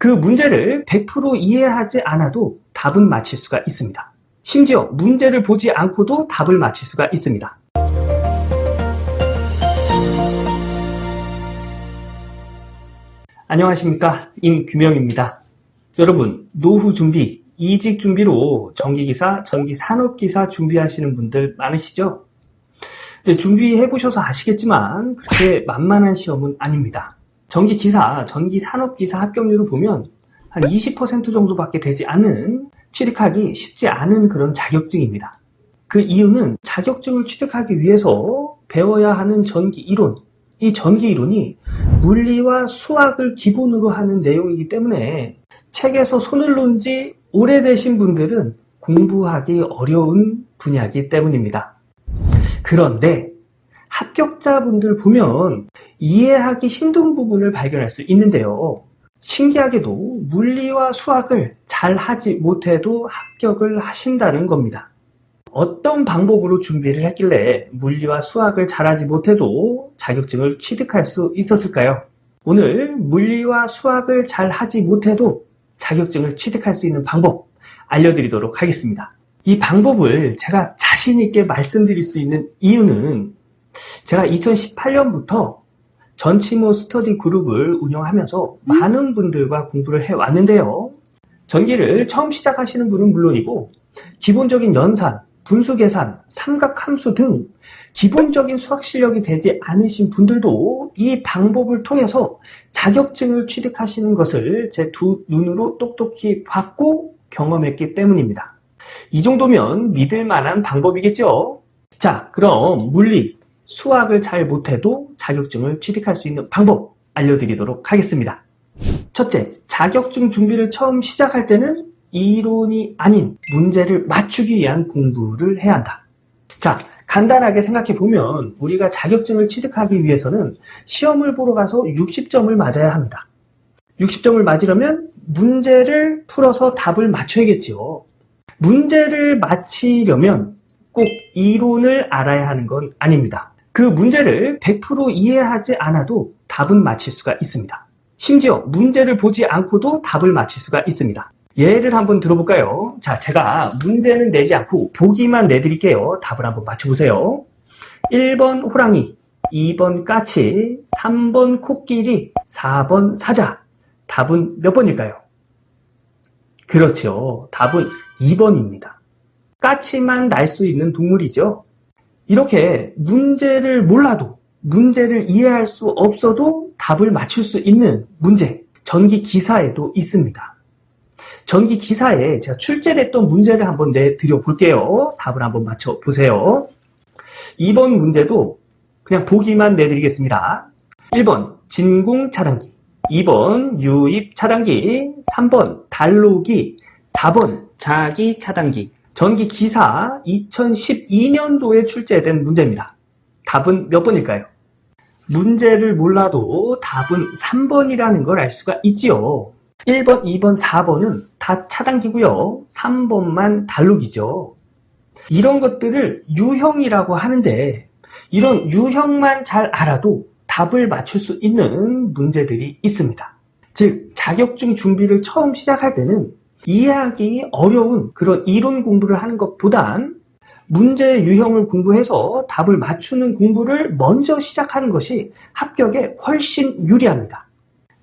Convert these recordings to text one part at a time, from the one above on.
그 문제를 100% 이해하지 않아도 답은 맞힐 수가 있습니다. 심지어 문제를 보지 않고도 답을 맞힐 수가 있습니다. 안녕하십니까, 임규명입니다. 여러분, 노후 준비, 이직 준비로 전기기사, 전기산업기사 준비하시는 분들 많으시죠? 근데 준비해보셔서 아시겠지만 그렇게 만만한 시험은 아닙니다. 전기기사, 전기산업기사 합격률을 보면 한 20% 정도밖에 되지 않는, 취득하기 쉽지 않은 그런 자격증입니다. 그 이유는 자격증을 취득하기 위해서 배워야 하는 전기 이론, 이 전기 이론이 물리와 수학을 기본으로 하는 내용이기 때문에 책에서 손을 놓은 지 오래되신 분들은 공부하기 어려운 분야이기 때문입니다. 그런데 합격자분들 보면 이해하기 힘든 부분을 발견할 수 있는데요. 신기하게도 물리와 수학을 잘 하지 못해도 합격을 하신다는 겁니다. 어떤 방법으로 준비를 했길래 물리와 수학을 잘하지 못해도 자격증을 취득할 수 있었을까요? 오늘 물리와 수학을 잘 하지 못해도 자격증을 취득할 수 있는 방법 알려드리도록 하겠습니다. 이 방법을 제가 자신 있게 말씀드릴 수 있는 이유는 제가 2018년부터 전치모 스터디 그룹을 운영하면서 많은 분들과 공부를 해왔는데요. 전기를 처음 시작하시는 분은 물론이고 기본적인 연산, 분수계산, 삼각함수 등 기본적인 수학 실력이 되지 않으신 분들도 이 방법을 통해서 자격증을 취득하시는 것을 제 두 눈으로 똑똑히 봤고 경험했기 때문입니다. 이 정도면 믿을 만한 방법이겠죠? 자, 그럼 물리, 수학을 잘 못해도 자격증을 취득할 수 있는 방법 알려드리도록 하겠습니다. 첫째, 자격증 준비를 처음 시작할 때는 이론이 아닌 문제를 맞추기 위한 공부를 해야 한다. 자, 간단하게 생각해 보면 우리가 자격증을 취득하기 위해서는 시험을 보러 가서 60점을 맞아야 합니다. 60점을 맞으려면 문제를 풀어서 답을 맞춰야겠죠. 문제를 맞히려면 꼭 이론을 알아야 하는 건 아닙니다. 그 문제를 100% 이해하지 않아도 답은 맞힐 수가 있습니다. 심지어 문제를 보지 않고도 답을 맞힐 수가 있습니다. 예를 한번 들어볼까요? 자, 제가 문제는 내지 않고 보기만 내드릴게요. 답을 한번 맞춰보세요. 1번 호랑이, 2번 까치, 3번 코끼리, 4번 사자. 답은 몇 번일까요? 그렇죠. 답은 2번입니다. 까치만 날 수 있는 동물이죠. 이렇게 문제를 몰라도, 문제를 이해할 수 없어도 답을 맞출 수 있는 문제, 전기기사에도 있습니다. 전기기사에 제가 출제를 했던 문제를 한번 내드려 볼게요. 답을 한번 맞춰보세요. 2번 문제도 그냥 보기만 내드리겠습니다. 1번 진공 차단기, 2번 유입 차단기, 3번 단로기, 4번 자기 차단기. 전기기사 2012년도에 출제된 문제입니다. 답은 몇 번일까요? 문제를 몰라도 답은 3번이라는 걸 알 수가 있지요. 1번, 2번, 4번은 다 차단기고요. 3번만 단록이죠. 이런 것들을 유형이라고 하는데 이런 유형만 잘 알아도 답을 맞출 수 있는 문제들이 있습니다. 즉, 자격증 준비를 처음 시작할 때는 이해하기 어려운 그런 이론 공부를 하는 것보단 문제 유형을 공부해서 답을 맞추는 공부를 먼저 시작하는 것이 합격에 훨씬 유리합니다.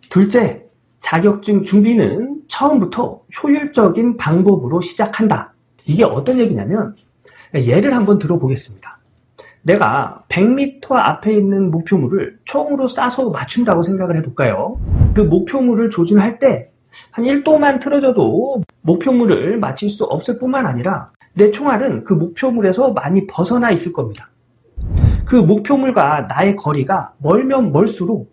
둘째, 자격증 준비는 처음부터 효율적인 방법으로 시작한다. 이게 어떤 얘기냐면 예를 한번 들어보겠습니다. 내가 100m 앞에 있는 목표물을 총으로 쏴서 맞춘다고 생각을 해볼까요? 그 목표물을 조준할 때 한 1도만 틀어져도 목표물을 맞힐 수 없을 뿐만 아니라 내 총알은 그 목표물에서 많이 벗어나 있을 겁니다. 그 목표물과 나의 거리가 멀면 멀수록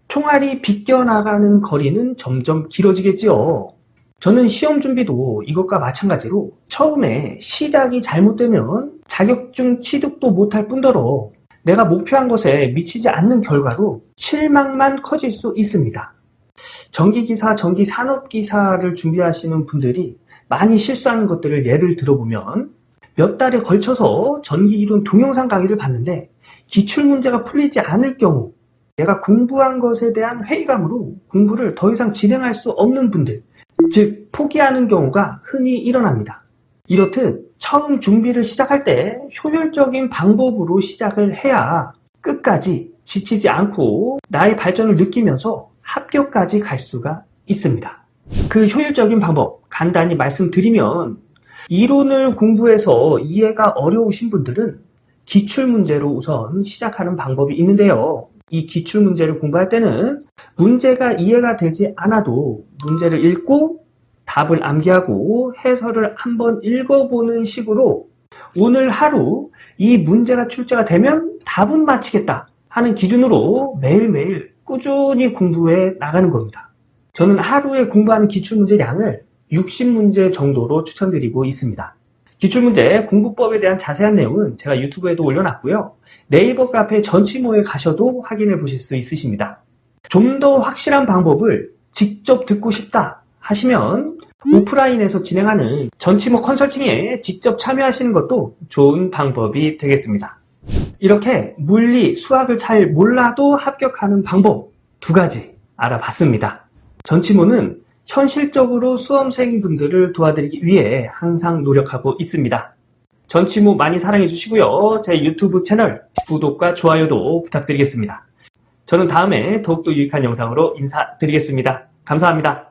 총알이 비껴나가는 거리는 점점 길어지겠지요. 저는 시험 준비도 이것과 마찬가지로 처음에 시작이 잘못되면 자격증 취득도 못할 뿐더러 내가 목표한 것에 미치지 않는 결과로 실망만 커질 수 있습니다. 전기기사, 전기산업기사를 준비하시는 분들이 많이 실수하는 것들을 예를 들어보면 몇 달에 걸쳐서 전기이론 동영상 강의를 봤는데 기출문제가 풀리지 않을 경우 내가 공부한 것에 대한 회의감으로 공부를 더 이상 진행할 수 없는 분들, 즉 포기하는 경우가 흔히 일어납니다. 이렇듯 처음 준비를 시작할 때 효율적인 방법으로 시작을 해야 끝까지 지치지 않고 나의 발전을 느끼면서 합격까지 갈 수가 있습니다. 그 효율적인 방법 간단히 말씀드리면, 이론을 공부해서 이해가 어려우신 분들은 기출문제로 우선 시작하는 방법이 있는데요. 이 기출문제를 공부할 때는 문제가 이해가 되지 않아도 문제를 읽고 답을 암기하고 해설을 한번 읽어보는 식으로 오늘 하루 이 문제가 출제가 되면 답은 맞히겠다 하는 기준으로 매일매일 꾸준히 공부해 나가는 겁니다. 저는 하루에 공부하는 기출문제 양을 60문제 정도로 추천드리고 있습니다. 기출문제 공부법에 대한 자세한 내용은 제가 유튜브에도 올려놨고요. 네이버 카페 전치모에 가셔도 확인해 보실 수 있으십니다. 좀 더 확실한 방법을 직접 듣고 싶다 하시면 오프라인에서 진행하는 전치모 컨설팅에 직접 참여하시는 것도 좋은 방법이 되겠습니다. 이렇게 물리, 수학을 잘 몰라도 합격하는 방법 2가지 알아봤습니다. 전치모는 현실적으로 수험생분들을 도와드리기 위해 항상 노력하고 있습니다. 전치모 많이 사랑해 주시고요. 제 유튜브 채널 구독과 좋아요도 부탁드리겠습니다. 저는 다음에 더욱더 유익한 영상으로 인사드리겠습니다. 감사합니다.